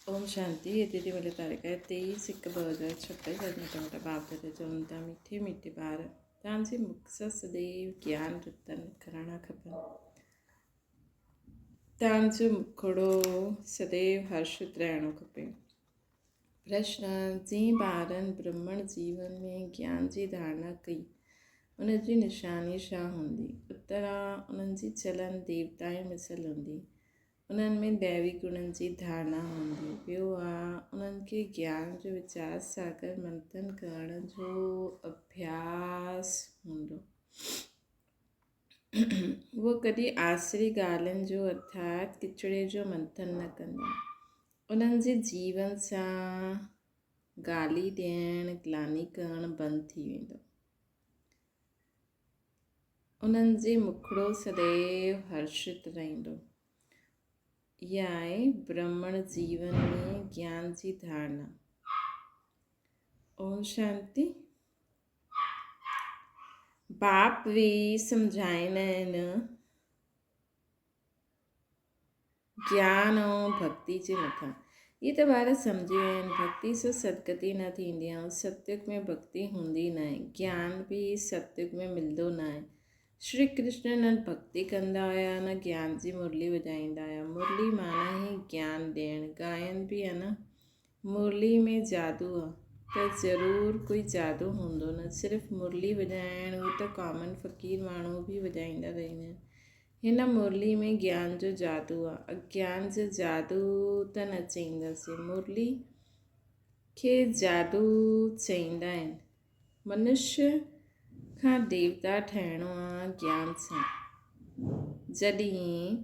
ओम शांति। ये दीदी वाली तारीख है 23/1/2026 टमाटा बाप दादा चवंदा मीठे मीठे ॿार तव्हांजे मुख सां सदैव ज्ञान रतन करणा खपनि। तव्हांजो मुखड़ो सदैव हर्षित रहणो खपे। प्रश्न: जीअं ॿारनि ब्रह्मण जीवन में ज्ञान जी धारणा कई, उन जी निशानी छा हूंदी? उत्तर आहे, उन्हनि जी चलन देवताऊं मिसल हूंदी, उन्हनि में दैवी गुणनि जी धारणा हूंदी। ॿियो आहे, उन्हनि खे ज्ञान जो वीचार सागर मंथन करण जो अभ्यास हूंदो। उहो कॾहिं आसरी ॻाल्हियुनि जो अर्थात किचिड़े जो मंथन न कंदा। उन्हनि जे जीवन सां गाली ॾियणु ग्लानी करणु बंदि थी वेंदो। उन्हनि जे मुखड़ो सदैव हर्षित रहंदो। इहा आहे ब्रह्मण जीवन में ज्ञान जी धारणा। ओम शांति। बाप वे सम्झाईंदा आहिनि ज्ञान ऐं भक्ति जे मथां। इहे त ॿार सम्झी विया आहिनि, भक्ति सां सदगति न थींदी आहे। सतयुग में भक्ति हूंदी न आहे, ज्ञान बि सतयुग में मिलंदो न आहे। श्री कृष्ण न भक्ति कंदा हुया न ज्ञान जी मुरली वॼाईंदा हुया। मुरली माना ई ज्ञान ॾियणु, गायन बि आहे न। मुरली में जादू आहे त ज़रूरु कोई जादू हूंदो, न सिर्फ़ु मुरली वॼाइणु, उहो त कॉमन फ़क़ीर माण्हू बि वॼाईंदा रहंदा आहिनि। हिन मुरली में ज्ञान जो जादू आहे। अज्ञान जो जादू त न चईंदासीं, मुरली खे जादू चईंदा आहिनि। मनुष्य खां देवता ठहिणो आहे ज्ञान सां। जॾहिं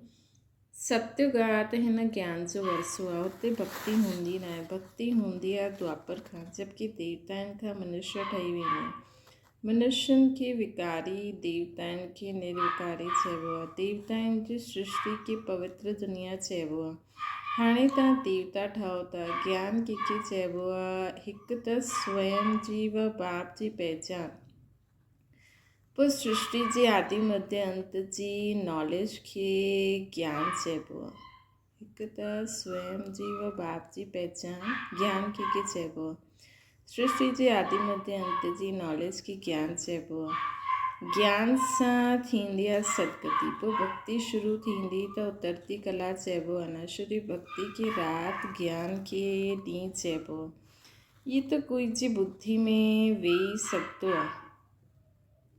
सतयुग आहे त हिन ज्ञान जो वरसो आहे, हुते भक्ति हूंदी न आहे। भक्ति हूंदी आहे द्वापर खां, जबकि देवताउनि खां मनुष्य ठही वेंदा आहिनि। मनुष्यनि खे विकारी, देवताउनि खे निर्विकारी चइबो आहे। देवताउनि जी सृष्टि खे पवित्र दुनिया चइबो आहे। हाणे तव्हां देवता ठहो था। ज्ञान कंहिंखे चइबो आहे? हिकु त स्वयं जी व बाप जी पहचान, पोइ सृष्टि जे आदि मध्य अंत जी नॉलेज खे ज्ञान चइबो आहे। हिकु त स्वयं जी व बाप जी पहचान, ज्ञान कंहिंखे चइबो आहे? सृष्टि जे आदि मध्य अंत जी नॉलेज खे ज्ञान चइबो आहे। ज्ञान सां थींदी आहे सदगति। पोइ भक्ति शुरू थींदी त उतरती कला चइबो आहे न। शुरू भक्ति खे राति, ज्ञान खे ॾींहुं चइबो आहे। इहे त कोई जी बुद्धि में वेही सघंदो आहे,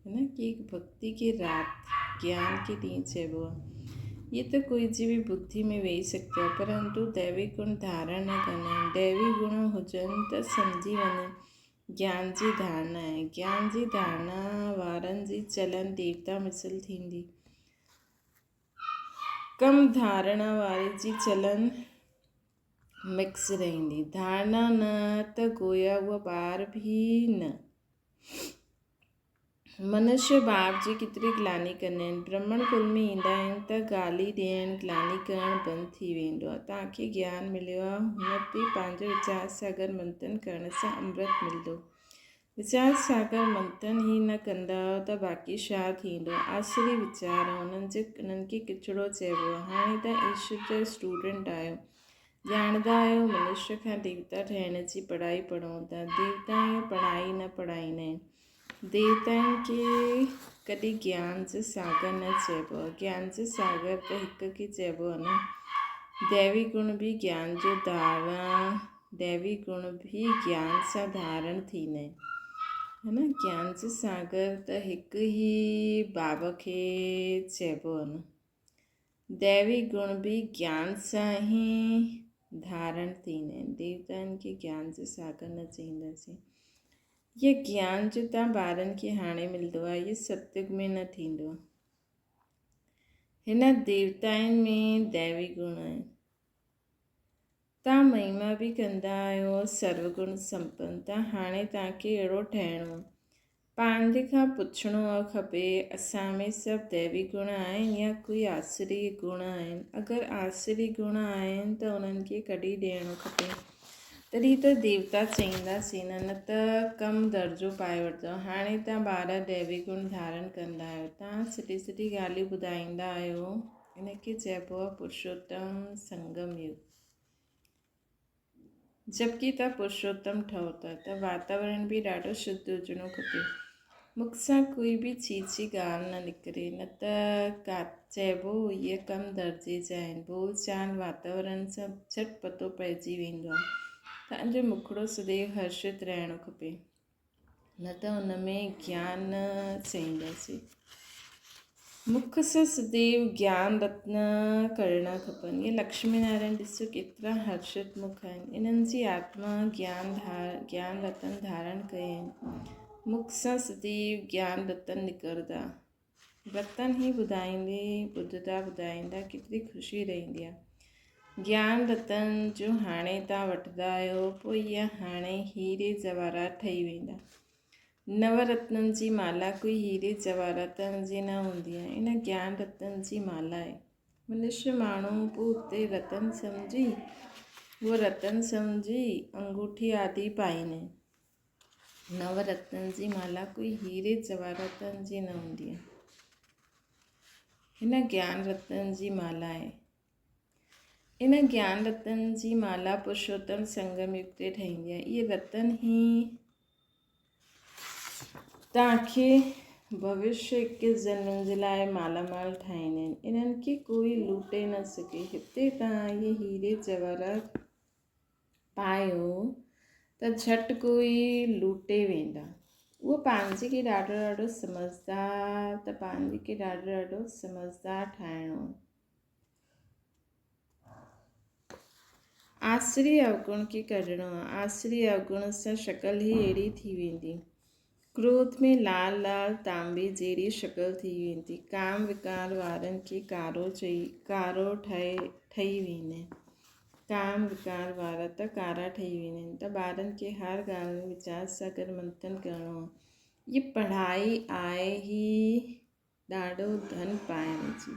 है न, कि भक्ति खे राति, ज्ञान खे ॾींहुं चइबो आहे। ये त कोई जी बि बुद्धि में वेही सघंदो आहे, परंतु दैवी गुण धारण न कंदा आहिनि। दैवी गुण हुजनि त सम्झी वञनि ज्ञान जी धारणा आहे। ज्ञान जी धारणा वारनि जी चलन देवता मिसल थींदी। कम धारणा वारे जी चलन मिक्स रहंदी। धारणा न त गोया उहा ॿार बि न। मनुष्य बाप जी केतिरी ग्लानी कंदा आहिनि। ब्राह्मण कुल में ईंदा आहिनि त गाली ॾियणु ग्लानी करणु बंदि थी वेंदो आहे। तव्हांखे ज्ञान मिलियो आहे, हुन ते पंहिंजो वीचार सागर मंथन करण सां अमृत मिलंदो। वीचार सागर मंथन ई न कंदा त बाक़ी छा थींदो? आसरी वीचार, उन्हनि खे किचिड़ो चइबो आहे। हाणे तव्हां ईश्वर जा स्टूडेंट आहियो, ॼाणंदा आहियो मनुष्य खां देवता ठहिण जी पढ़ाई पढ़ूं था। देवता ईअं पढ़ाई न पढ़ाईंदा आहिनि। देवताउनि खे कॾहिं ज्ञान जो सागर न चइबो आहे। ज्ञान जो सागर त हिक खे चइबो आहे न। दैवी गुण बि ज्ञान जो धारणा, दैवी गुण बि ज्ञान सां धारण थींदा आहिनि, है न। ज्ञान जो सागर त हिकु ई बाबा खे चइबो आहे न। दैवी गुण बि ज्ञान सां ई धारण थींदा आहिनि। देवताउनि खे ज्ञान जो सागर न चईंदासीं। ये ज्ञान जो तव्हां ॿारनि खे हाणे मिलंदो आहे, इहो सतयुग में न थींदो आहे। हिन देवताउनि में दैवी गुण आहिनि। तव्हां महिमा बि कंदा आहियो सर्वगुण संपन्न। त हाणे तव्हांखे अहिड़ो ठहिणो आहे। पंहिंजे खां पुछणो खपे, असां में सभु दैवी गुण आहिनि या कोई आसरी गुण आहिनि? अगरि आसरी गुण आहिनि त उन्हनि खे कढी ॾियणो खपे, तॾहिं त देवता चईंदासीं न त कम दर्जो पाए वठंदो। हाणे तव्हां ॿार दैवी गुण धारण कंदा आहियो, तव्हां सुठी सुठी ॻाल्हियूं ॿुधाईंदा आहियो। इनखे चइबो आहे पुरुषोत्तम संगम युग। जबकि तव्हां पुरुषोत्तम ठहो था त वातावरण बि ॾाढो शुद्ध हुजिणो खपे। मुख सां कोई बि छीछी ॻाल्हि न निकिरे, न त का चइबो इहे कम दर्जे जा आहिनि। बोल चाल वातावरण सां झटि पतो पइजी वेंदो आहे। तव्हांजो मुखड़ो सदैव हर्षित रहणो खपे, न त हुन में ज्ञान न चईंदासीं। मुख सां सदैव ज्ञान रत्न करणा खपनि। इहे लक्ष्मी नारायण ॾिसो केतिरा हर्षित मुख आहिनि। इन्हनि जी आत्मा ज्ञान रतन धारण कया आहिनि। मुख सां सदैव ज्ञान रतन निकिरंदा। रतन ई ॿुधाईंदा केतिरी ख़ुशी रहंदी आहे। ज्ञान रतन जो हाणे तव्हां वठंदा आहियो, पोइ इहा हाणे हीरे जवाहरात ठही वेंदा। नवरत्ननि जी माला कोई हीरे जवाहरातनि जी न हूंदी आहे, इन ज्ञान रतन जी माला आहे। मनुष्य माण्हू पोइ उते रतन सम्झी अंगूठी आदि पाइनि। नवरत्ननि जी माला कोई हीरे जवाहरातनि जी न हूंदी आहे, हिन ज्ञान रतन जी माला आहे। इन ज्ञान रतन जी माला पुरुषोत्तम संगम युग ते ठहींदी आहे। इहे रतन ई तव्हांखे भविष्य 21 जन्मनि जे लाइ मालामाल ठाहींदा आहिनि। इन्हनि खे कोई लूटे न सघे। हिते तव्हां इहे हीरे जवाहरात पायो त झटि कोई लूटे वेंदा। उहो पंहिंजे खे ॾाढो समझदार ठाहिणो। आसरी अवगुण खे कढणो आहे। आसरी अवगुण सां शक्ल ई अहिड़ी थी वेंदी। क्रोध में लाल तांबे जहिड़ी शक्ल थी वेंदी। काम विकार वारनि खे कारो ठही वेंदा आहिनि। काम विकार वारा त कारा ठही वेंदा आहिनि। त ॿारनि खे हर ॻाल्हि में वीचार सागर मंथन करिणो आहे। इहा पढ़ाई आहे ई ॾाढो धन पाइण जी।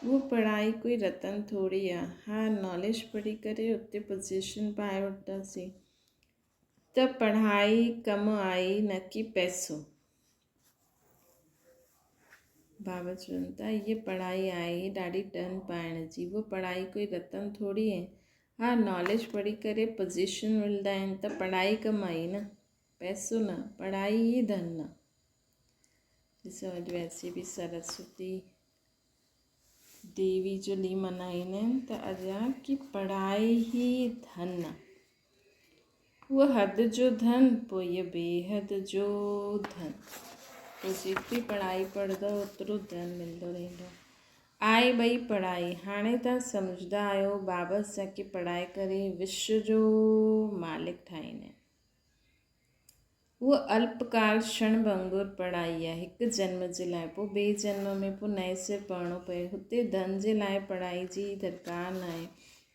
उहा पढ़ाई कोई रतन थोरी आहे। हा, नॉलेज पढ़ी करे उते पोजीशन पाए वठंदासीं त पढ़ाई कम आई, न कि पैसो। बाबा चवनि था इहा पढ़ाई आहे ॾाढी धन पाइण जी। उहा पढ़ाई कोई रतन थोरी आहे। हा, नॉलेज पढ़ी करे पोजीशन मिलंदा आहिनि त पढ़ाई कम आई न, पैसो न। पढ़ाई ई धन आहे। ॾिसो अॼु वैसे बि सरस्वती देवी जो ॾींहुं मल्हाईंदा आहिनि त अॼु आहे कि पढ़ाई ई धन आहे। उहा हद जो धन, पोइ इहा बेहद जो धन। पोइ जेतिरी पढ़ाई पढ़ंदव ओतिरो धन मिलंदो रहंदो आहे। ॿई पढ़ाई। हाणे तव्हां सम्झंदा आहियो बाबा असांखे पढ़ाई करे विश्व जो मालिक ठाहींदा आहिनि। उहा अल्पकाल क्षण वांगुरु पढ़ाई आहे, हिकु जन्म जे लाइ। पोइ ॿिए जन्म में पोइ नए सिर पढ़णो पए। हुते धन जे लाइ पढ़ाई जी दरकार न आहे।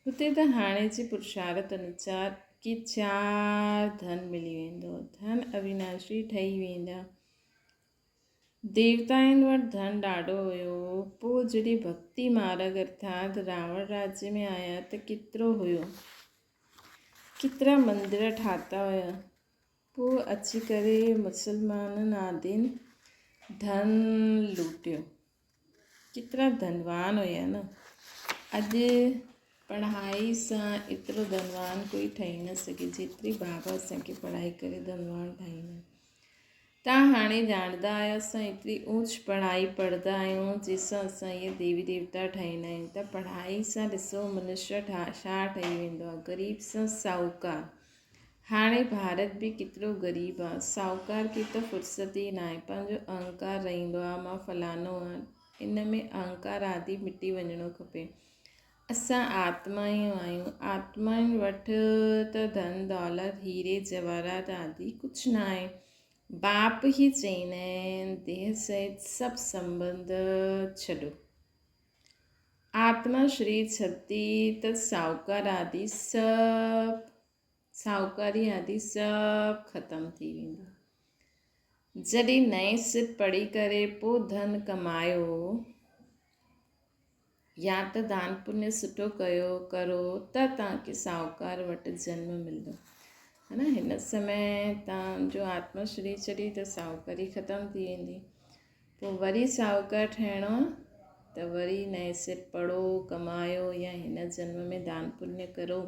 हुते त हाणे जे पुरुषार्थ अनुसार कि 4 धन मिली वेंदो। धन अविनाशी ठही वेंदा। देवताउनि वटि धन ॾाढो हुयो। पोइ जॾहिं भक्ति मार्ग अर्थात रावण राज्य में आया त केतिरो हुयो, केतिरा मंदिर ठाता हुया। पोइ अची करे मुसलमाननि आदिन धन लूटियो। केतिरा धनवान हुया न। अॼु पढ़ाई सां एतिरो धनवान कोई ठही न सघे जेतिरी बाबा असांखे पढ़ाई करे धनवान ठाहींदा आहिनि। तव्हां हाणे ॼाणंदा आहियो असां एतिरी ऊच पढ़ाई पढ़ंदा आहियूं जंहिंसां असां इहे देवी देवता ठाहींदा आहियूं। त पढ़ाई सां ॾिसो मनुष्य छा ठही वेंदो आहे। ग़रीब सां साहूकार। हाणे भारत बि केतिरो ग़रीब आहे। साहूकार खे त फ़ुर्सत ई न आहे। पंहिंजो अहंकार रहंदो आहे, मां फलानो आहियां। इन में अहंकार आदि मिटी वञिणो खपे। असां आत्मायूं आहियूं। आत्माउनि वटि त धन दौलत हीरे जवाहरात आदि कुझु न आहे। बाप ई चईंदा आहिनि देह सहित सभु संबंध छॾो। आत्मा शरीर छॾंदी त साहूकारी आदि सभु ख़तमु थी वेंदो। जॾहिं नए सिर पढ़ी करे पोइ धन कमायो या त दान पुण्य सुठो करो त तव्हांखे साहूकार वटि जन्म मिलंदो है न। हिन समय तव्हांजो आत्मा शरीर छॾी त साहूकारी ख़तमु थी वेंदी। पोइ वरी साहूकार ठहिणो आहे त वरी नए सिर पढ़ो, कमायो या हिन जन्म में दान पुण्य करो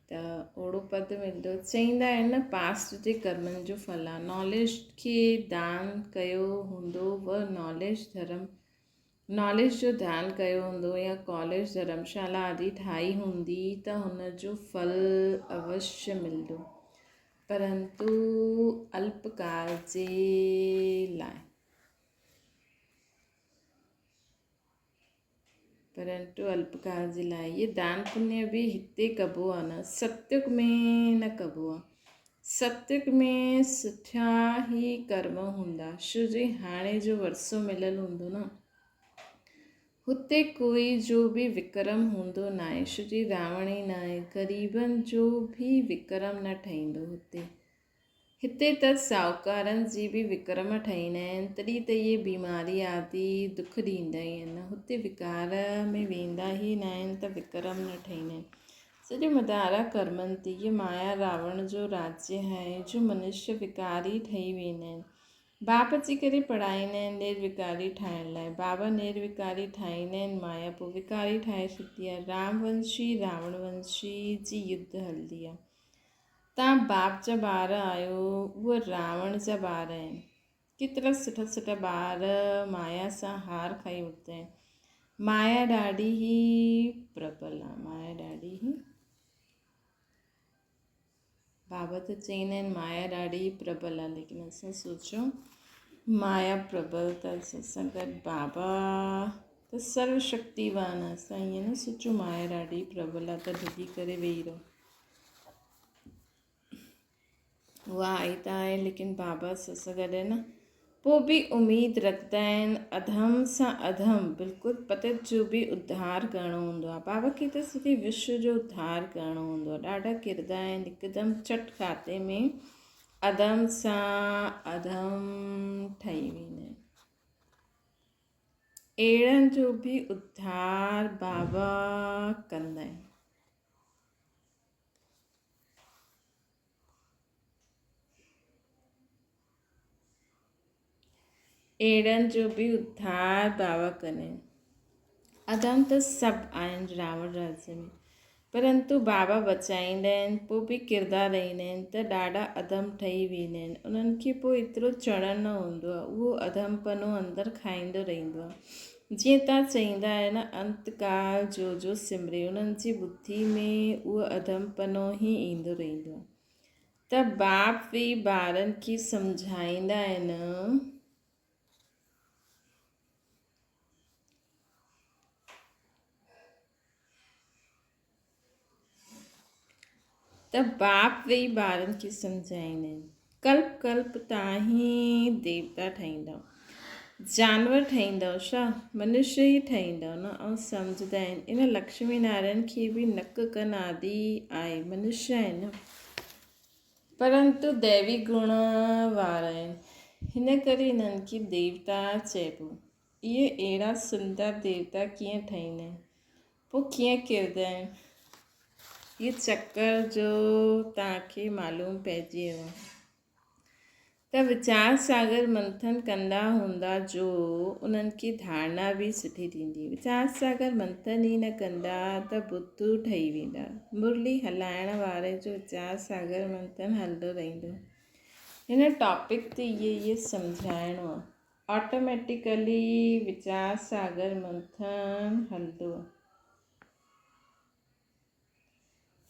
त ओड़ो पद मिलंदो। चईंदा आहिनि न पास्ट जे कर्मनि जो फल आहे। नॉलेज खे दान कयो हूंदो व नॉलेज जो दान कयो हूंदो या कॉलेज धर्मशाला आदि ठाही हूंदी त हुन जो फल अवश्य मिलंदो, परंतु अल्पकाल जे लाइ। ये दान पुण्य बि हिते कबो आहे न, सत्युग में न कबो आहे। सत्युग में सुठा ई कर्म हूंदा। छो जे हाणे जो वरसो मिलियलु हूंदो न, हुते कोई जो बि विक्रम हूंदो न आहे। छो जे रावण ई न आहे, ग़रीबनि जो बि विक्रम न ठहींदो हिते त साहूकारनि जी बि विक्रम ठहींदा आहिनि, तॾहिं त इहे बीमारी आदि दुख ॾींदा ई आहिनि। हुते विकार में वेंदा ई न आहिनि त विक्रम न ठहींदा आहिनि। सॼो मदारा कर्मनि ते इहे माया रावण जो राज्य आहे जो मनुष्य विकारी ठही वेंदा आहिनि। बाप जी करे पढ़ाईंदा आहिनि निर्विकारी ठाहिण लाइ। बाबा निर्विकारी ठाहींदा आहिनि, माया पोइ विकारी ठाहे छॾंदी आहे। रामवंशी रावणवंशी जी युद्ध हलंदी आहे। तव्हां बाप जा ॿार आहियो, उहे रावण जा ॿार आहिनि। केतिरा सुठा सुठा ॿार माया सां हार खाई वठंदा आहिनि। माया ॾाढी ई प्रबल आहे, बाबा त चईंदा आहिनि माया ॾाढी प्रबल आहे, लेकिन असां सोचूं माया प्रबल त असां गॾु बाबा त सर्वशक्तिवान आहे। असां ईअं न सोचूं माया ॾाढी प्रबल आहे त ढुकी करे वेही रहो। उहा आई त आहे, लेकिन बाबा सां गॾु आहे न, पोइ बि उमेदु रखंदा आहिनि। अधम सां अधम बिल्कुलु पतित जो बि उद्धार करिणो हूंदो आहे। बाबा खे त सॼे विश्व जो उद्धार करिणो हूंदो आहे। ॾाढा किरदा आहिनि, हिकदमि चट खाते में अधम सां अधम ठही वेंदा आहिनि। अहिड़नि जो बि उद्धार बाबा कंदा आहिनि। अहिड़नि जो बि उद्धार बाबा कंदा आहिनि। अधम त सभु आहिनि रावण राज्य में, परंतु बाबा बचाईंदा आहिनि। पोइ बि किरदा रहंदा आहिनि त ॾाढा अधम ठही वेंदा आहिनि। उन्हनि खे पोइ एतिरो चढ़ण न हूंदो आहे, उहो अधमपनो अंदरि खाईंदो रहंदो आहे। जीअं तव्हां चईंदा आहियो न अंतकाल जो सिमरे, उन्हनि जी बुद्धि में उहो अधमपनो ई ईंदो रहंदो आहे। त बाप बि ॿारनि खे सम्झाईंदा आहिनि कल्प कल्प तव्हां ई देवता ठहींदव, जानवर ठहींदव छा, मनुष्य ई ठहींदव न। ऐं सम्झंदा आहिनि इन लक्ष्मी नारायण खे बि नक कन आदि आहे, मनुष्य आहिनि, परंतु दैवी गुण वारा आहिनि। हिन करे हिननि खे देवता चइबो। इहे अहिड़ा सुंदर देवता कीअं ठहींदा आहिनि, पोइ कीअं किरदा आहिनि, इहे चकर जो तव्हांखे मालूम पइजी वियो त वीचार सागर मंथन कंदा हूंदा जो उन्हनि खे धारणा बि सुठी थींदी। वीचार सागर मंथन ई न कंदा त बुद्धू ठही वेंदा। मुरली हलाइण वारे जो वीचार सागर मंथन हलंदो रहंदो। हिन टॉपिक ते इहे सम्झाइणो आहे। ऑटोमेटिकली वीचार सागर मंथन हलंदो।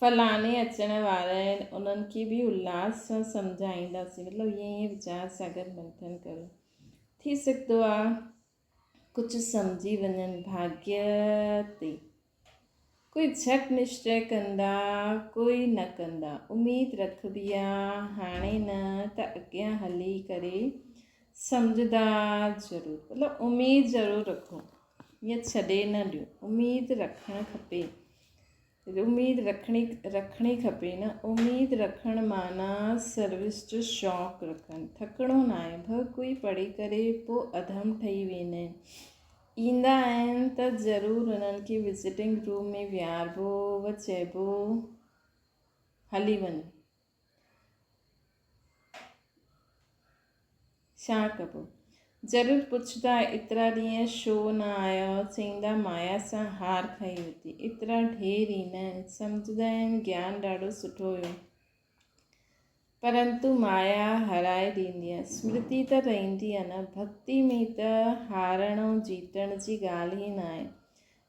फलाणे अचण वारा आहिनि, उन्हनि खे बि उल्लास सां सम्झाईंदासीं। मतिलबु ईअं वीचार सागर मंथन करो। थी सघंदो आहे कुझु सम्झी वञनि भाग्य ते। कोई झटि निश्चय कंदा, कोई न कंदा। उमेदु रखबी आहे, हाणे न त अॻियां हली करे सम्झंदा ज़रूरु। मतिलबु उमेदु ज़रूरु रखो, ईअं छॾे न ॾियो। उमेदु रखणु खपे, उमेदु रखणी खपे न। उमेदु रखणु माना सर्विस जो शौक़ु रखणु, थकिणो न आहे। भई कोई पढ़ी करे पोइ अधम ठही वेंदा आहिनि, ईंदा आहिनि त ज़रूरु उन्हनि खे विज़िटिंग रूम में विहारिबो व चइबो हली वञ। छा कबो, ज़रूरु पुछंदा एतिरा ॾींहं छो न आया, चईंदा माया सां हार खाई वरिती। एतिरा ढेर ईंदा आहिनि, सम्झंदा आहिनि ज्ञान ॾाढो सुठो हुयो, परंतु माया हराए ॾींदी आहे। स्मृति त रहंदी आहे न, भक्ति में त हारण ऐं जीतण जी ॻाल्हि ई न आहे।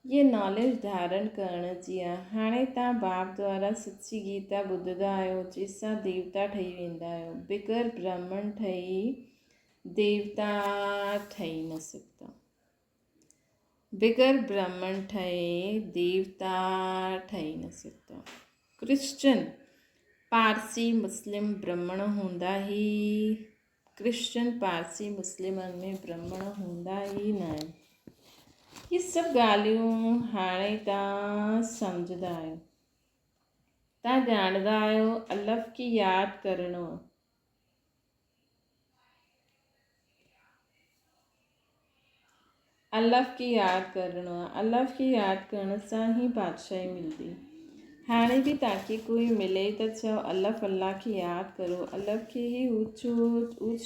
ये नॉलेज धारण करण जी आहे। हाणे तव्हां बाप द्वारा सची गीता ॿुधंदा आहियो, जंहिंसां देवता ठही वेंदा आहियो। बिगर ब्राह्मण ठही देवता ठही न सघंदा। बिगर ब्राह्मण ठहे देवता ठही न सघंदा। क्रिश्चन पारसी मुस्लिम ब्राह्मण हूंदा ई, क्रिश्चन पारसी मुस्लिमनि में ब्राह्मण हूंदा ई न आहिनि। ये सभु ॻाल्हियूं हाणे तव्हां सम्झंदा आहियो। तव्हां ॼाणंदा आहियो अलफ़ खे यादि करिणो आहे। अलफ़ खे यादि करिणो आहे। अलफ़ खे यादि करण सां ई बादशाही मिलंदी। हाणे बि तव्हांखे कोई मिले त चओ अलफ़ अल्लाह खे यादि करो। अलफ़ खे ई ऊच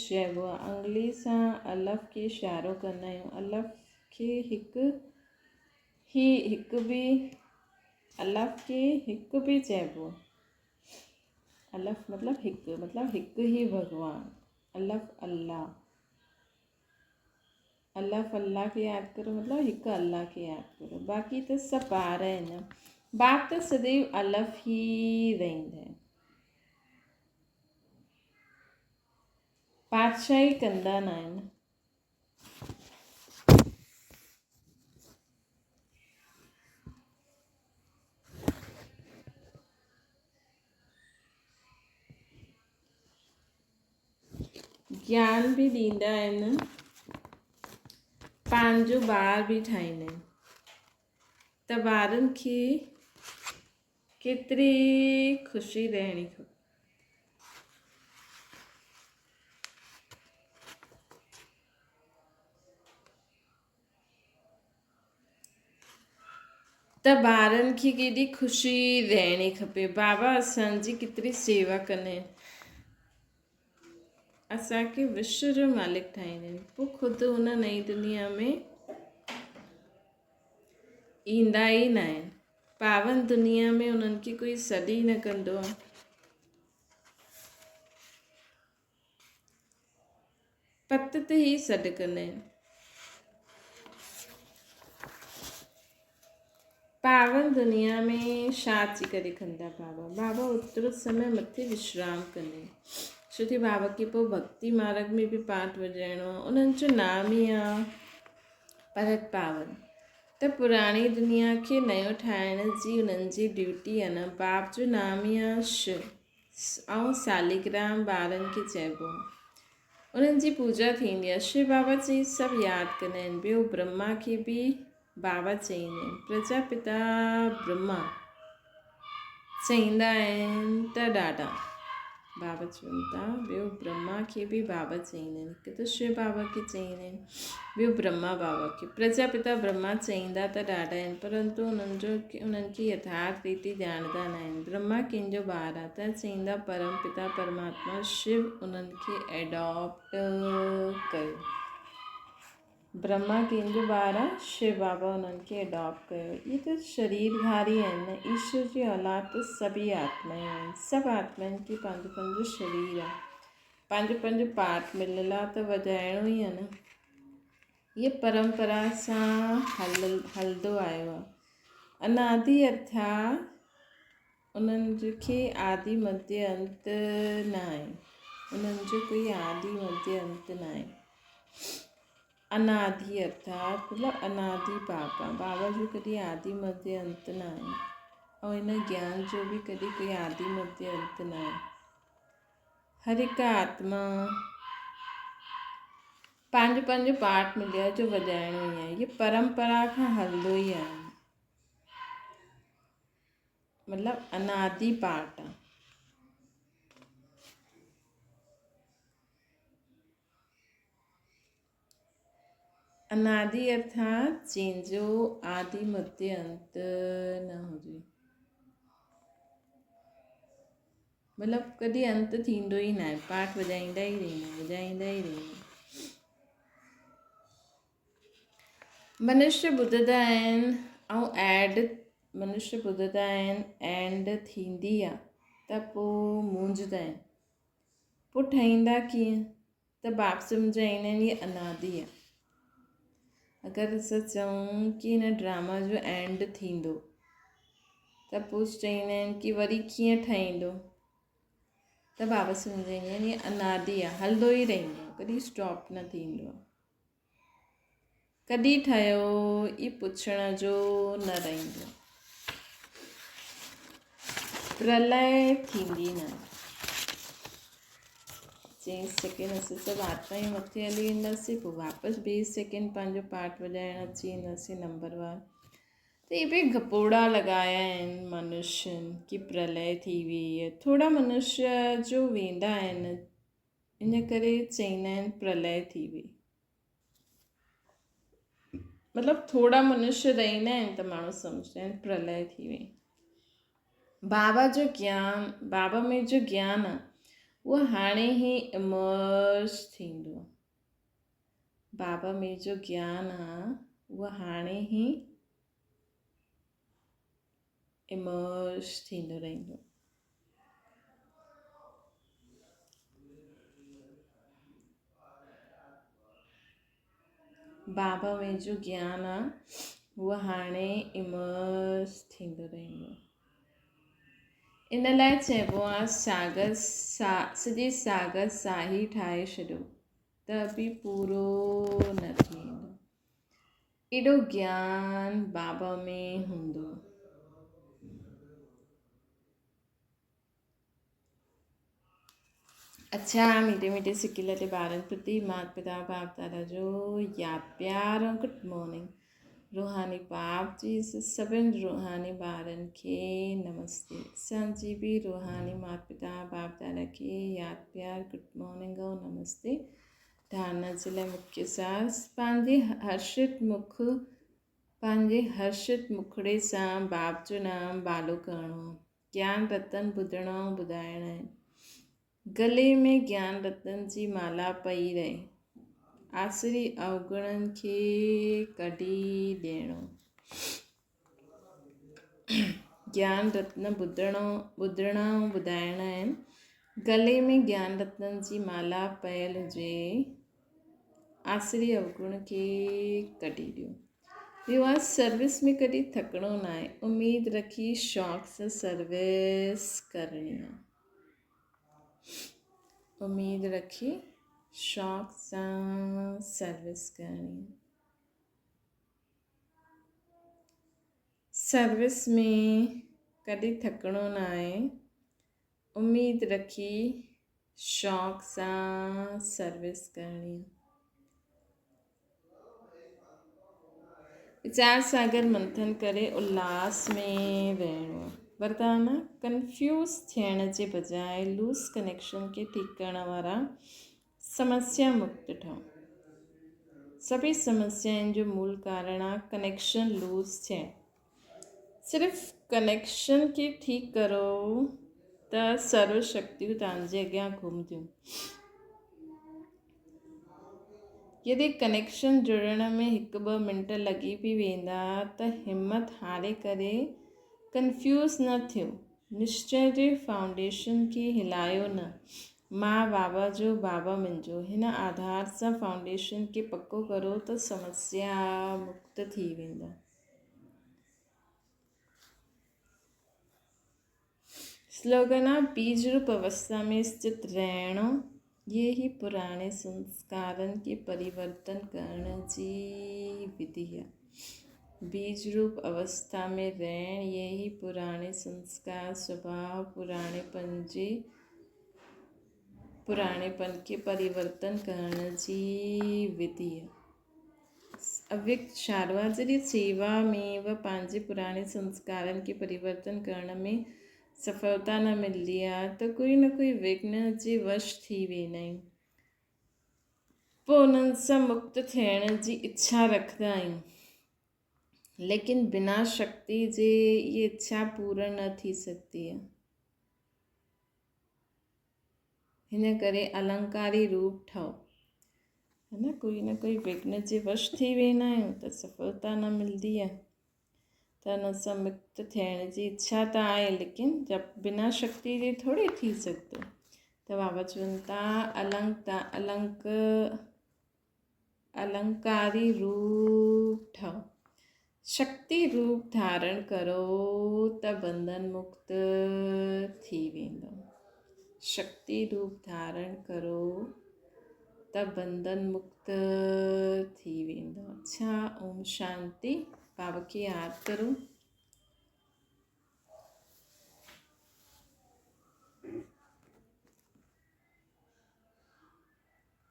चइबो आहे। अंगुली सां अलफ़ खे इशारो कंदा आहियूं। अलफ़ खे हिकु बि अलफ़ खे हिकु बि चइबो आहे। अलफ़ मतिलबु हिकु ई भॻवानु। अलफ़ अल्लाह, अलफ़ अल्लाह खे यादि करो मतिलबु हिकु अल्लाह खे यादि करो। बाक़ी त सभु ॿार आहिनि। बाप त सदैव अलफ़ ई रहंदा आहिनि। बादशाही कंदा न आहिनि। ज्ञान बि ॾींदा आहिनि, पंहिंजो ॿार बि ठाहींदा आहिनि। त ॿारनि खे केतिरी ख़ुशी रहणी खपे। त ॿारनि खे केॾी ख़ुशी रहणी खपे। बाबा असांजी केतिरी सेवा कंदा आहिनि, असांखे विश्व जो मालिक ठाहींदा आहिनि। पोइ ख़ुदि हुन नई दुनिया में ईंदा ई न आहिनि। पावन दुनिया में उन्हनि खे कोई सॾु ई न कंदो आहे। पत ते ई सॾु कंदा आहिनि। पावन दुनिया में छा अची करे कंदा बाबा ओतिरो समय मथे विश्राम कंदा आहिनि। छो की बाबा खे पोइ भक्ति मार्ग में बि पाठ वॼाइणो आहे। उन्हनि जो नाम ई आहे परत पावन। त पुराणी दुनिया खे नयो ठाहिण जी उन्हनि जी ड्यूटी आहे न। बाप जो नाम ई आहे शिव ऐं सालिग्राम ॿारनि खे चइबो आहे। उन्हनि जी पूजा थींदी आहे। शिव बाबा चई सभु यादि कंदा आहिनि। ॿियो ब्रह्मा खे बि बाबा चईंदा आहिनि। प्रजापिता ब्रह्मा चईंदा आहिनि त ॾाढा बाबा चवनि था। ॿियो ब्रह्मा खे बि बाबा चईंदा आहिनि। हिकु त शिव बाबा खे चईंदा आहिनि, ॿियो ब्रह्मा बाबा खे। प्रजापिता ब्रह्मा चईंदा त ॾाढा आहिनि, परंतु उन्हनि खे यथार्थ रीति ॼाणंदा न आहिनि। ब्रह्मा कंहिंजो ॿारु आहे त चईंदा परम पिता परमात्मा शिव उन्हनि खे एडॉप्ट कयो। ब्रह्मा कंहिंजो ॿारु आहे, शिव बाबा उन्हनि खे एडॉप्ट कयो। इहे त शरीरधारी आहिनि। ईश्वर जी औलाद त सभी आत्मायूं आहिनि। सभु आत्माउनि खे पंहिंजो पंहिंजो शरीर आहे, पंहिंजो पंहिंजो पाठ मिलियलु आहे त वॼाइणो ई आहे न। इहे परंपरा सां हलंदो आयो आहे। अनादि अर्थात उन्हनि खे आदि मध्य अंत न आहे। उन्हनि जो कोई आदि मध्य अंत न आहे। अनादि अर्थात मतिलबु अनादि बाबा जो कॾहिं आदि मध्य अंत न आहे। ऐं हिन ज्ञान जो बि कॾहिं कोई आदि मध्य अंत न आहे। हर हिकु आत्मा पंहिंजो पंहिंजो पाठ मिलियो आहे जो वॼाइणो ई आहे। इहे परंपरा खां हलंदो ई आहे, मतिलबु अनादि पाठ आहे। अनादि अर्थात जंहिंजो आदि मध्य अंत न हुजे, मतिलबु कॾहिं अंत थींदो ई न आहे। पाठ वॼाईंदा ई रहंदा। मनुष्य ॿुधंदा आहिनि मनुष्य ॿुधंदा आहिनि एंड थींदी आहे त पोइ मूंझंदा आहिनि, पोइ ठाहींदा कीअं त बाप सम्झाईंदा आहिनि इहे अनादि आहे। अगरि असां चऊं कि हिन ड्रामा जो एंड थींदो त पोइ चईंदा आहिनि कि वरी कीअं ठहींदो, त बाबा सम्झाईंदा आहिनि इहे अनादि आहे, हलंदो ई रहंदो आहे, कॾहिं स्टॉप न थींदो आहे। कॾहिं ठहियो ई पुछण जो न रहंदो, प्रलय थींदी न। चई सेकेंड असां सभु आत्मा ई मथे हली ईंदासीं, पोइ वापसि ॿिए सेकेंड पंहिंजो पाठ वॼाइण अची वेंदासीं नंबरवार। त इहे बि गपोड़ा लॻाया आहिनि मनुष्यनि की प्रलय थी वई आहे। थोरा मनुष्य जो वेंदा आहिनि, इन करे चईंदा आहिनि प्रलय थी वई। मतिलबु थोरा मनुष्य रहंदा आहिनि त माण्हू सम्झंदा आहिनि प्रलय थी वई। बाबा में जो ज्ञान आहे उहो हाणे ई इमर्ज थींदो। बाबा में जो ज्ञान आहे उहो हाणे ई इमर्ज थींदो रहंदो। बाबा में जो ज्ञान आहे उहो हाणे इमर्ज थींदो रहंदो। इन लाइ चइबो आहे सॼे सागर साही ठाहे छॾियो त बि पूरो न थींदो। एॾो ज्ञान बाबा में हूंदो। अच्छा, मीठे मीठे सिकी लटे ॿारनि प्रति माता पिता बाप दादा जो यादि प्यार ऐं गुड मॉर्निंग। रूहानी बाप जी सभिनि रूहानी ॿारनि खे नमस्ते। असांजी बि रूहानी माता पिता बाप दादा खे यादि प्यार गुड मॉर्निंग ऐं नमस्ते। धारणा जे लाइ मुख्य सार, पंहिंजे हर्षित मुखड़े सां बाप जो नाम बालो करिणो, ज्ञान रतन ॿुधणो ऐं ॿुधाइणा आहिनि। गले में ज्ञान रतन जी माला पई रहे, आसरी अवगुणनि खे कढी ॾियणो। ज्ञान रत्न ॿुधणा ऐं ॿुधाइणा आहिनि। गले में ज्ञान रत्न जी माला पयल हुजे, आसरी अवगुण खे कढी ॾियो। ॿियो आहे सर्विस में कॾहिं थकिणो न आहे, उमेदु रखी शौक़ सां सर्विस करणी आहे। उमेदु रखी शौक़ सां सर्विस करणी। सर्विस में कॾहिं थकिणो न आहे, उमेदु रखी शौक़ सां सर्विस करणी। वीचार सागर मंथन करे उल्लास में रहणो। वरदान, कंफ्यूज थियण जे बजाय लूज़ कनेक्शन खे ठीकु करण वारा समस्या मुक्त ठहो। सभी समस्याउनि जो मूल कारण आहे कनेक्शन लूज़ थियणु। सिर्फ़ु कनेक्शन खे ठीकु करो त सर्व शक्तियूं तव्हांजे अॻियां घुमंदियूं। यदि कनेक्शन जुड़ण में 1-2 मिंट लॻी बि वेंदा त हिमत हारे करे कंफ्यूज़ न थियो। निश्चय जे फाउंडेशन खे हिलायो न। मां बाबा जो, बाबा मुंहिंजो, हिन आधार सां फाउंडेशन खे पको करो त समस्या मुक्त थी वेंदा। स्लोगन आहे, बीज रूप अवस्था में स्थित रहणो, ये ही पुराने संस्कारनि के परिवर्तन करण जी विधि है। बीज रूप अवस्था में रहण, ये ही पुराने संस्कार स्वभाव पुराणेपन के परिवर्तन करण जी विधि है। अव्यक्त शारवा, जॾहिं सेवा में व पंहिंजे पुराणे संस्कारनि खे परिवर्तन करण में सफलता न मिलंदी आहे त कोई न कोई विघ्न जे वश थी वेंदा आहियूं। पोइ उन्हनि सां मुक्त थियण जी इच्छा रखंदा आहियूं, लेकिन बिना शक्ति जे ये इच्छा पूर्ण न थी सघंदी आहे। हिन करे अलंकारी रूप ठहो। है न कोई विघ्न जे वश थी वेंदा आहियूं त सफलता न मिलंदी आहे। त हुन सां मुक्त थियण जी इच्छा त आहे, लेकिन जब बिना शक्ति जे थोड़ी थी सघंदो। त बाबा चवनि था अलंकारी रूप ठहो, शक्ति रूप धारण करो त बंधन मुक्त थी वेंदो। शक्ति रूप धारण करो त बंधन मुक्त थी वेंदो। अच्छा, ओम शांति। बाबा की याद करो।